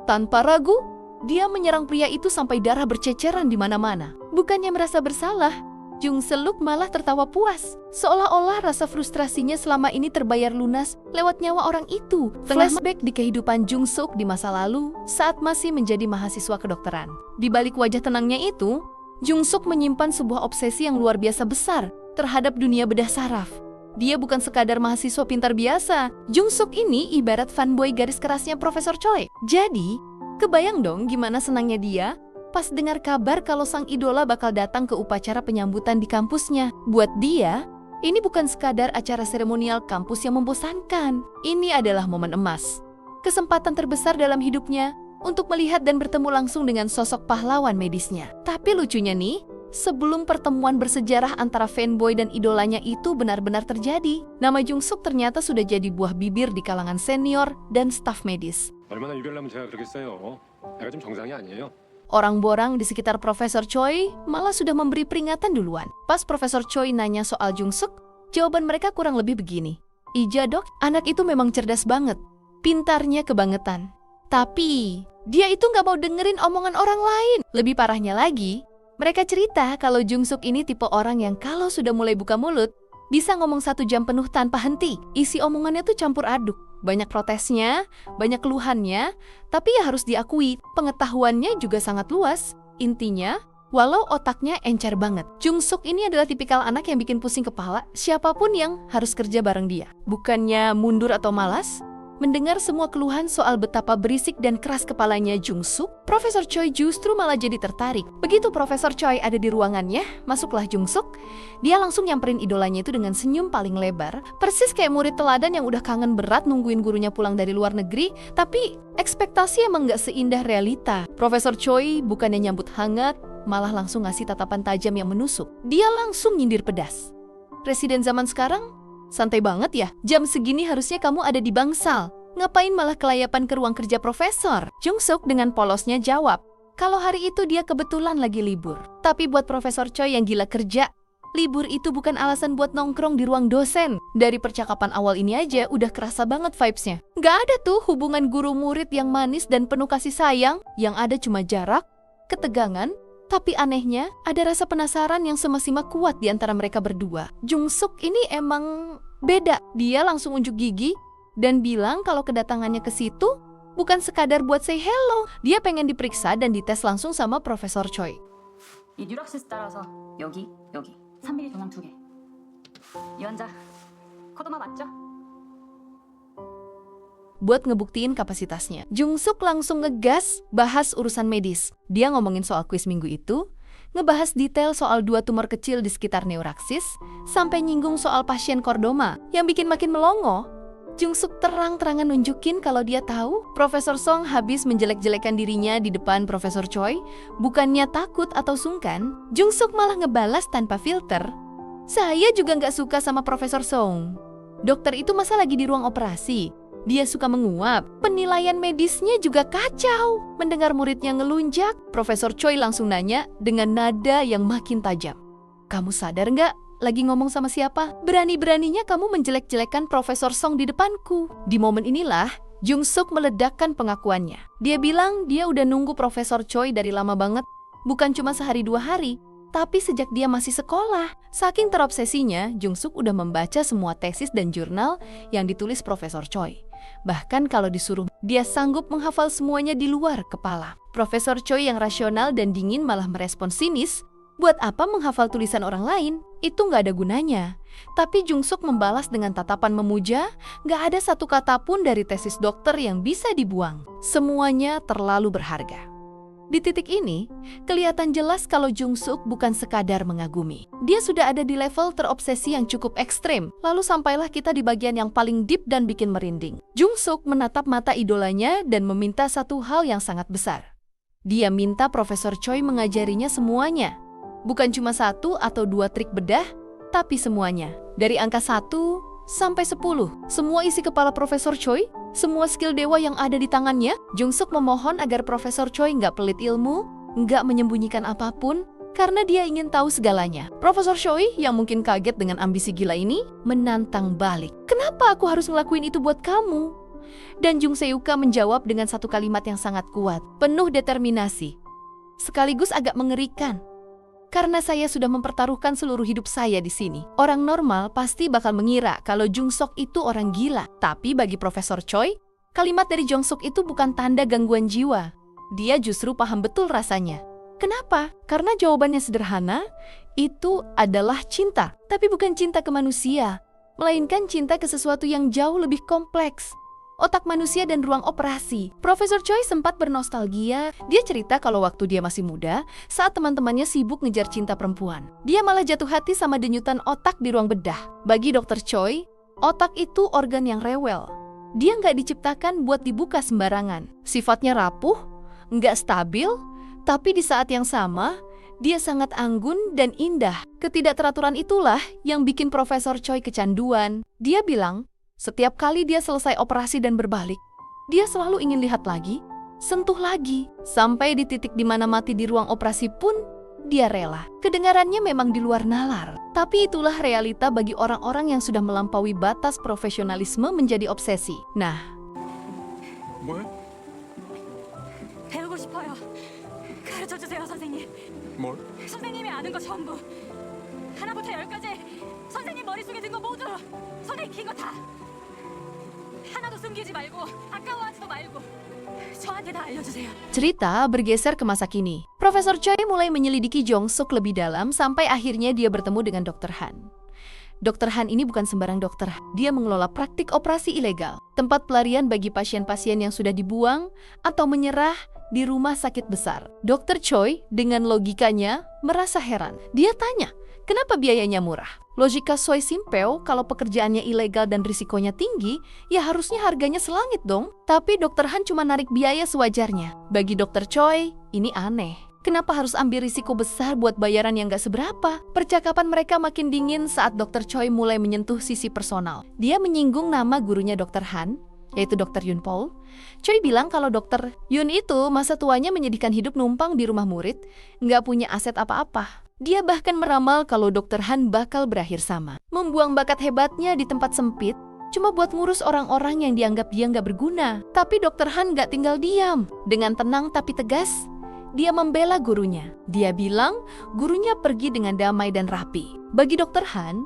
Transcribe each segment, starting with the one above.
Tanpa ragu, dia menyerang pria itu sampai darah berceceran di mana-mana. Bukannya merasa bersalah, Jung Seluk malah tertawa puas. Seolah-olah rasa frustrasinya selama ini terbayar lunas lewat nyawa orang itu. Flashback di kehidupan Jung Suk di masa lalu saat masih menjadi mahasiswa kedokteran. Di balik wajah tenangnya itu, Jung Suk menyimpan sebuah obsesi yang luar biasa besar terhadap dunia bedah saraf. Dia bukan sekadar mahasiswa pintar biasa. Jung Suk ini ibarat fanboy garis kerasnya Profesor Choi. Jadi, kebayang dong gimana senangnya dia pas dengar kabar kalau sang idola bakal datang ke upacara penyambutan di kampusnya. Buat dia, ini bukan sekadar acara seremonial kampus yang membosankan. Ini adalah momen emas. Kesempatan terbesar dalam hidupnya untuk melihat dan bertemu langsung dengan sosok pahlawan medisnya. Tapi lucunya nih, sebelum pertemuan bersejarah antara fanboy dan idolanya itu benar-benar terjadi, nama Jung Suk ternyata sudah jadi buah bibir di kalangan senior dan staf medis. 얼마나 유별나면 제가 그러겠어요. 애가 좀 정상이 아니에요. Orang-orang di sekitar Profesor Choi malah sudah memberi peringatan duluan. Pas Profesor Choi nanya soal Jung Suk, jawaban mereka kurang lebih begini. Ija dok, anak itu memang cerdas banget. Pintarnya kebangetan. Tapi, dia itu nggak mau dengerin omongan orang lain. Lebih parahnya lagi, mereka cerita kalau Jung Suk ini tipe orang yang kalau sudah mulai buka mulut, bisa ngomong 1 jam penuh tanpa henti. Isi omongannya tuh campur aduk. Banyak protesnya, banyak keluhannya, tapi ya harus diakui, pengetahuannya juga sangat luas. Intinya, walau otaknya encer banget, Jung Suk ini adalah tipikal anak yang bikin pusing kepala siapapun yang harus kerja bareng dia. Bukannya mundur atau malas, mendengar semua keluhan soal betapa berisik dan keras kepalanya Jung Suk, Profesor Choi justru malah jadi tertarik. Begitu Profesor Choi ada di ruangannya, masuklah Jung Suk. Dia langsung nyamperin idolanya itu dengan senyum paling lebar, persis kayak murid teladan yang udah kangen berat nungguin gurunya pulang dari luar negeri, tapi ekspektasi emang gak seindah realita. Profesor Choi bukannya nyambut hangat, malah langsung ngasih tatapan tajam yang menusuk. Dia langsung nyindir pedas. Presiden zaman sekarang? Santai banget ya, jam segini harusnya kamu ada di bangsal. Ngapain malah kelayapan ke ruang kerja profesor? Jung Suk dengan polosnya jawab, kalau hari itu dia kebetulan lagi libur. Tapi buat Profesor Choi yang gila kerja, libur itu bukan alasan buat nongkrong di ruang dosen. Dari percakapan awal ini aja udah kerasa banget vibes-nya. Gak ada tuh hubungan guru-murid yang manis dan penuh kasih sayang, yang ada cuma jarak, ketegangan, tapi anehnya, ada rasa penasaran yang semestinya kuat di antara mereka berdua. Jung Suk ini emang beda. Dia langsung unjuk gigi dan bilang kalau kedatangannya ke situ bukan sekadar buat say hello. Dia pengen diperiksa dan dites langsung sama Profesor Choi. 이 뉴락시스 따라서 여기 3mm 동양 2개. 이 환자 코도마 맞죠? Buat ngebuktiin kapasitasnya, Jung Suk langsung ngegas bahas urusan medis. Dia ngomongin soal kuis minggu itu, ngebahas detail soal 2 tumor kecil di sekitar neuraksis, sampai nyinggung soal pasien kordoma. Yang bikin makin melongo, Jung Suk terang-terangan nunjukin kalau dia tahu Profesor Song habis menjelek-jelekan dirinya di depan Profesor Choi. Bukannya takut atau sungkan, Jung Suk malah ngebalas tanpa filter. Saya juga nggak suka sama Profesor Song. Dokter itu masa lagi di ruang operasi? Dia suka menguap, penilaian medisnya juga kacau. Mendengar muridnya ngelunjak, Profesor Choi langsung nanya dengan nada yang makin tajam. Kamu sadar nggak lagi ngomong sama siapa? Berani-beraninya kamu menjelek-jelekan Profesor Song di depanku. Di momen inilah, Jung Suk meledakkan pengakuannya. Dia bilang dia udah nunggu Profesor Choi dari lama banget, bukan cuma sehari 2 hari, tapi sejak dia masih sekolah. Saking terobsesinya, Jung Suk udah membaca semua tesis dan jurnal yang ditulis Profesor Choi. Bahkan kalau disuruh, dia sanggup menghafal semuanya di luar kepala. Profesor Choi yang rasional dan dingin malah merespon sinis, buat apa menghafal tulisan orang lain? Itu nggak ada gunanya. Tapi Jung Suk membalas dengan tatapan memuja, nggak ada satu kata pun dari tesis dokter yang bisa dibuang. Semuanya terlalu berharga. Di titik ini, kelihatan jelas kalau Jung Suk bukan sekadar mengagumi. Dia sudah ada di level terobsesi yang cukup ekstrem. Lalu sampailah kita di bagian yang paling deep dan bikin merinding. Jung Suk menatap mata idolanya dan meminta satu hal yang sangat besar. Dia minta Profesor Choi mengajarinya semuanya. Bukan cuma 1 atau 2 trik bedah, tapi semuanya. Dari angka 1 sampai 10, semua isi kepala Profesor Choi, semua skill dewa yang ada di tangannya. Jung Suk memohon agar Profesor Choi nggak pelit ilmu, nggak menyembunyikan apapun, karena dia ingin tahu segalanya. Profesor Choi yang mungkin kaget dengan ambisi gila ini, menantang balik. Kenapa aku harus ngelakuin itu buat kamu? Dan Jung Seuka menjawab dengan satu kalimat yang sangat kuat, penuh determinasi. Sekaligus agak mengerikan. Karena saya sudah mempertaruhkan seluruh hidup saya di sini. Orang normal pasti bakal mengira kalau Jung Sok itu orang gila. Tapi bagi Profesor Choi, kalimat dari Jung Sok itu bukan tanda gangguan jiwa. Dia justru paham betul rasanya. Kenapa? Karena jawabannya sederhana, itu adalah cinta. Tapi bukan cinta ke manusia, melainkan cinta ke sesuatu yang jauh lebih kompleks. Otak manusia dan ruang operasi. Profesor Choi sempat bernostalgia. Dia cerita kalau waktu dia masih muda, saat teman-temannya sibuk ngejar cinta perempuan, dia malah jatuh hati sama denyutan otak di ruang bedah. Bagi Dr. Choi, otak itu organ yang rewel. Dia nggak diciptakan buat dibuka sembarangan. Sifatnya rapuh, nggak stabil, tapi di saat yang sama, dia sangat anggun dan indah. Ketidakteraturan itulah yang bikin Profesor Choi kecanduan. Dia bilang, setiap kali dia selesai operasi dan berbalik, dia selalu ingin lihat lagi, sentuh lagi. Sampai di titik di mana mati di ruang operasi pun, dia rela. Kedengarannya memang di luar nalar. Tapi itulah realita bagi orang-orang yang sudah melampaui batas profesionalisme menjadi obsesi. Nah, 뭐야? 배우고 싶어요. 가르쳐주세요, 선생님. 뭘? 선생님이 아는 거 전부. 하나부터 열까지 선생님 머릿속에 든 거 모두 손에 익힌 거 다. 하나도 숨기지 말고 아까워하지도 말고 저한테 다 알려주세요. cerita bergeser ke masa kini. Profesor Choi mulai menyelidiki Jung Suk lebih dalam sampai akhirnya dia bertemu dengan Dr. Han. Dr. Han ini bukan sembarang dokter. Dia mengelola praktik operasi ilegal, tempat pelarian bagi pasien-pasien yang sudah dibuang atau menyerah di rumah sakit besar. Dr. Choi dengan logikanya merasa heran. Dia tanya, kenapa biayanya murah? Logika Choi simpel, kalau pekerjaannya ilegal dan risikonya tinggi, ya harusnya harganya selangit dong. Tapi Dr. Han cuma narik biaya sewajarnya. Bagi Dr. Choi, ini aneh. Kenapa harus ambil risiko besar buat bayaran yang gak seberapa? Percakapan mereka makin dingin saat Dr. Choi mulai menyentuh sisi personal. Dia menyinggung nama gurunya Dr. Han, yaitu Dr. Yun Paul. Choi bilang kalau Dr. Yun itu masa tuanya menyedihkan hidup numpang di rumah murid, nggak punya aset apa-apa. Dia bahkan meramal kalau Dr. Han bakal berakhir sama. Membuang bakat hebatnya di tempat sempit, cuma buat ngurus orang-orang yang dianggap dia nggak berguna. Tapi Dr. Han nggak tinggal diam. Dengan tenang tapi tegas, dia membela gurunya. Dia bilang gurunya pergi dengan damai dan rapi. Bagi Dr. Han,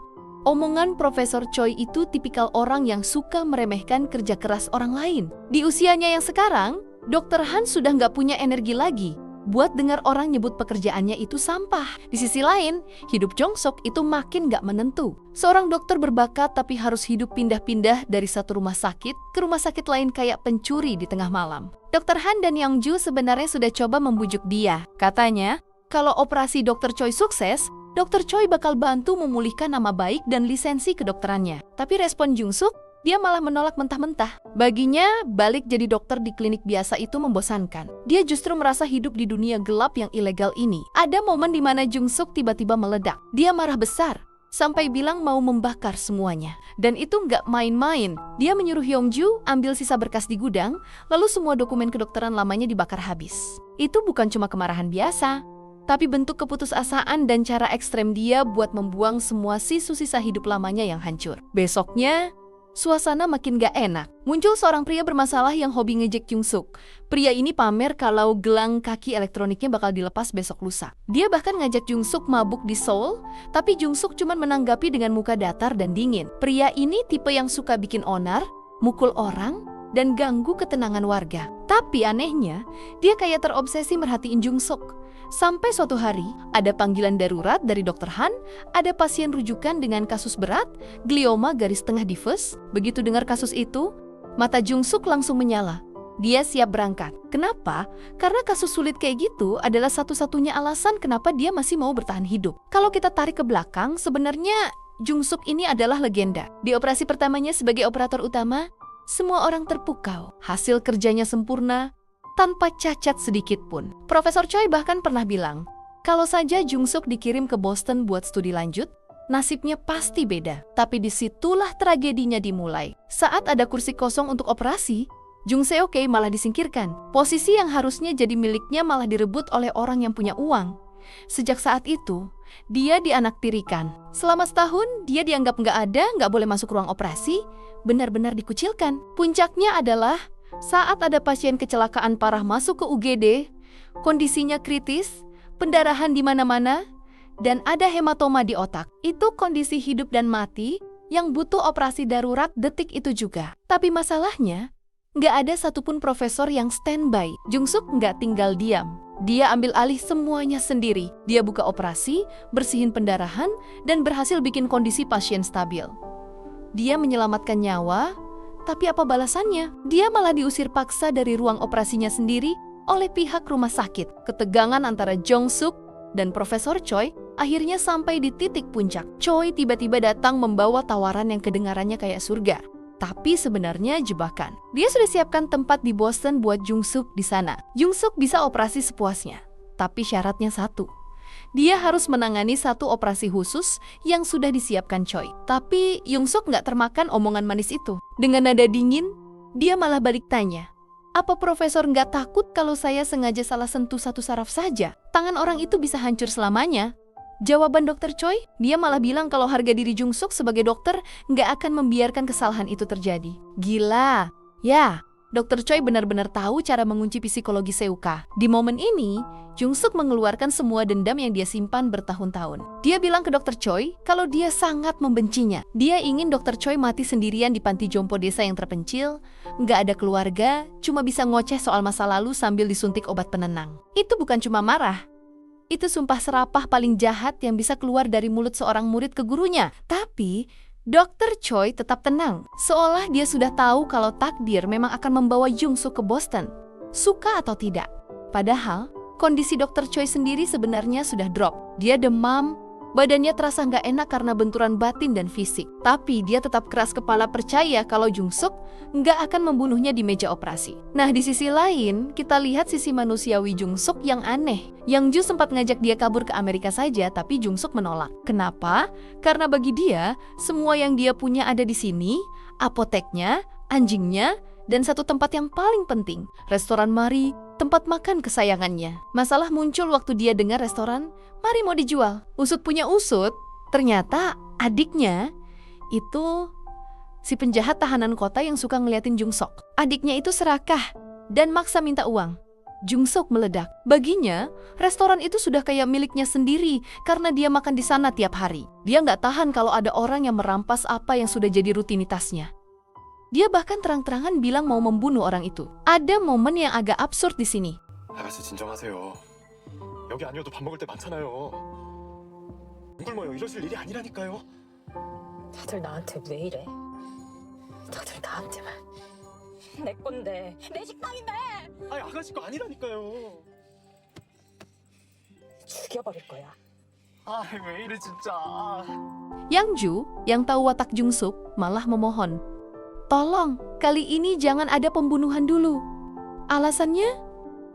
omongan Profesor Choi itu tipikal orang yang suka meremehkan kerja keras orang lain. Di usianya yang sekarang, Dr. Han sudah nggak punya energi lagi buat dengar orang nyebut pekerjaannya itu sampah. Di sisi lain, hidup Jung Suk itu makin nggak menentu. Seorang dokter berbakat tapi harus hidup pindah-pindah dari satu rumah sakit ke rumah sakit lain kayak pencuri di tengah malam. Dr. Han dan Yang Ju sebenarnya sudah coba membujuk dia. Katanya, kalau operasi Dr. Choi sukses, Dr. Choi bakal bantu memulihkan nama baik dan lisensi kedokterannya. Tapi respon Jung Suk, dia malah menolak mentah-mentah. Baginya, balik jadi dokter di klinik biasa itu membosankan. Dia justru merasa hidup di dunia gelap yang ilegal ini. Ada momen di mana Jung Suk tiba-tiba meledak. Dia marah besar, sampai bilang mau membakar semuanya. Dan itu nggak main-main. Dia menyuruh Yongju ambil sisa berkas di gudang, lalu semua dokumen kedokteran lamanya dibakar habis. Itu bukan cuma kemarahan biasa, tapi bentuk keputusasaan dan cara ekstrem dia buat membuang semua sisa hidup lamanya yang hancur. Besoknya, suasana makin gak enak. Muncul seorang pria bermasalah yang hobi ngejek Jung Suk. Pria ini pamer kalau gelang kaki elektroniknya bakal dilepas besok lusa. Dia bahkan ngajak Jung Suk mabuk di Seoul, tapi Jung Suk cuma menanggapi dengan muka datar dan dingin. Pria ini tipe yang suka bikin onar, mukul orang, dan ganggu ketenangan warga. Tapi anehnya, dia kayak terobsesi merhatiin Jung Suk. Sampai suatu hari, ada panggilan darurat dari Dr. Han, ada pasien rujukan dengan kasus berat, glioma garis tengah difus. Begitu dengar kasus itu, mata Jung Suk langsung menyala. Dia siap berangkat. Kenapa? Karena kasus sulit kayak gitu adalah satu-satunya alasan kenapa dia masih mau bertahan hidup. Kalau kita tarik ke belakang, sebenarnya Jung Suk ini adalah legenda. Di operasi pertamanya sebagai operator utama, semua orang terpukau. Hasil kerjanya sempurna, tanpa cacat sedikit pun. Profesor Choi bahkan pernah bilang, kalau saja Jung Suk dikirim ke Boston buat studi lanjut, nasibnya pasti beda. Tapi disitulah tragedinya dimulai. Saat ada kursi kosong untuk operasi, Jung Seok malah disingkirkan. Posisi yang harusnya jadi miliknya malah direbut oleh orang yang punya uang. Sejak saat itu, dia dianaktirikan. Selama setahun, dia dianggap nggak ada, nggak boleh masuk ruang operasi, benar-benar dikucilkan. Puncaknya adalah saat ada pasien kecelakaan parah masuk ke UGD, kondisinya kritis, pendarahan di mana-mana, dan ada hematoma di otak. Itu kondisi hidup dan mati yang butuh operasi darurat detik itu juga. Tapi masalahnya, nggak ada satupun profesor yang standby. Jung-suk nggak tinggal diam. Dia ambil alih semuanya sendiri. Dia buka operasi, bersihin pendarahan, dan berhasil bikin kondisi pasien stabil. Dia menyelamatkan nyawa, tapi apa balasannya? Dia malah diusir paksa dari ruang operasinya sendiri oleh pihak rumah sakit. Ketegangan antara Jung-suk dan Profesor Choi akhirnya sampai di titik puncak. Choi tiba-tiba datang membawa tawaran yang kedengarannya kayak surga. Tapi sebenarnya jebakan. Dia sudah siapkan tempat di Boston buat Jung-suk di sana. Jung-suk bisa operasi sepuasnya. Tapi syaratnya satu. Dia harus menangani satu operasi khusus yang sudah disiapkan Choi. Tapi Jung-suk nggak termakan omongan manis itu. Dengan nada dingin, dia malah balik tanya. Apa profesor nggak takut kalau saya sengaja salah sentuh satu saraf saja? Tangan orang itu bisa hancur selamanya. Jawaban Dr. Choi, dia malah bilang kalau harga diri Jung-suk sebagai dokter nggak akan membiarkan kesalahan itu terjadi. Gila. Ya, Dr. Choi benar-benar tahu cara mengunci psikologi Seuka. Di momen ini, Jung-suk mengeluarkan semua dendam yang dia simpan bertahun-tahun. Dia bilang ke Dr. Choi kalau dia sangat membencinya. Dia ingin Dr. Choi mati sendirian di panti jompo desa yang terpencil, nggak ada keluarga, cuma bisa ngoceh soal masa lalu sambil disuntik obat penenang. Itu bukan cuma marah. Itu sumpah serapah paling jahat yang bisa keluar dari mulut seorang murid ke gurunya. Tapi Dr. Choi tetap tenang, seolah dia sudah tahu kalau takdir memang akan membawa Jung-suk ke Boston, suka atau tidak. Padahal, kondisi Dr. Choi sendiri sebenarnya sudah drop. Dia demam, badannya terasa nggak enak karena benturan batin dan fisik. Tapi dia tetap keras kepala percaya kalau Jung-suk nggak akan membunuhnya di meja operasi. Nah, di sisi lain, kita lihat sisi manusiawi Jung-suk yang aneh. Yang Ju sempat ngajak dia kabur ke Amerika saja, tapi Jung-suk menolak. Kenapa? Karena bagi dia, semua yang dia punya ada di sini, apoteknya, anjingnya, dan satu tempat yang paling penting, restoran Mari, tempat makan kesayangannya. Masalah muncul waktu dia dengar restoran Mari mau dijual. Usut punya usut, ternyata adiknya itu si penjahat tahanan kota yang suka ngeliatin Jung-suk. Adiknya itu serakah dan maksa minta uang. Jung-suk meledak. Baginya, restoran itu sudah kayak miliknya sendiri karena dia makan di sana tiap hari. Dia nggak tahan kalau ada orang yang merampas apa yang sudah jadi rutinitasnya. Dia bahkan terang-terangan bilang mau membunuh orang itu. Ada momen yang agak absurd di sini. 아가씨 진정하세요. 여기 아니어도 밥 먹을 때 많잖아요. 안 굶어요. 이러실 일이 아니라니까요. 다들 나한테 왜 이래? 다들 나한테만. 내 건데, 내 식당인데. 아니 아가씨 거 아니라니까요. 죽여버릴 거야. 아 왜 이래 진짜. Yang Ju, yang tahu watak Jung-suk, malah memohon. Tolong, kali ini jangan ada pembunuhan dulu. Alasannya?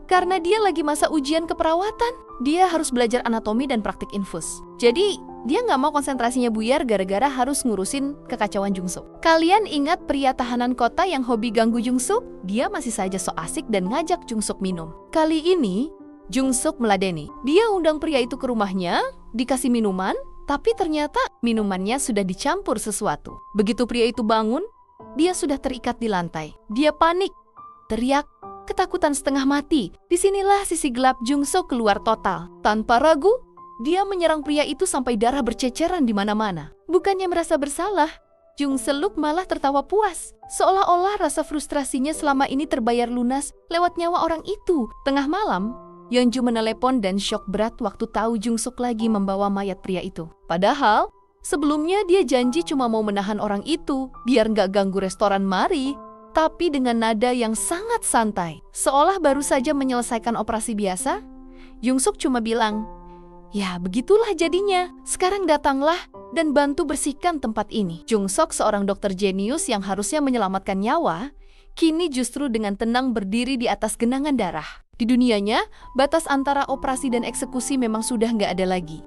Karena dia lagi masa ujian keperawatan. Dia harus belajar anatomi dan praktik infus. Jadi, dia nggak mau konsentrasinya buyar gara-gara harus ngurusin kekacauan Jung-suk. Kalian ingat pria tahanan kota yang hobi ganggu Jung-suk? Dia masih saja so asik dan ngajak Jung-suk minum. Kali ini, Jung-suk meladeni. Dia undang pria itu ke rumahnya, dikasih minuman, tapi ternyata minumannya sudah dicampur sesuatu. Begitu pria itu bangun, dia sudah terikat di lantai. Dia panik, teriak, ketakutan setengah mati. Disinilah sisi gelap Jung-suk keluar total. Tanpa ragu, dia menyerang pria itu sampai darah berceceran di mana-mana. Bukannya merasa bersalah, Jung-suk malah tertawa puas. Seolah-olah rasa frustrasinya selama ini terbayar lunas lewat nyawa orang itu. Tengah malam, Yeonju menelepon dan syok berat waktu tahu Jung-suk lagi membawa mayat pria itu. Padahal, sebelumnya dia janji cuma mau menahan orang itu biar nggak ganggu restoran Mari. Tapi dengan nada yang sangat santai, seolah baru saja menyelesaikan operasi biasa, Jung-suk cuma bilang, "Ya, begitulah jadinya. Sekarang datanglah dan bantu bersihkan tempat ini." Jung-suk, seorang dokter jenius yang harusnya menyelamatkan nyawa, kini justru dengan tenang berdiri di atas genangan darah. Di dunianya, batas antara operasi dan eksekusi memang sudah nggak ada lagi.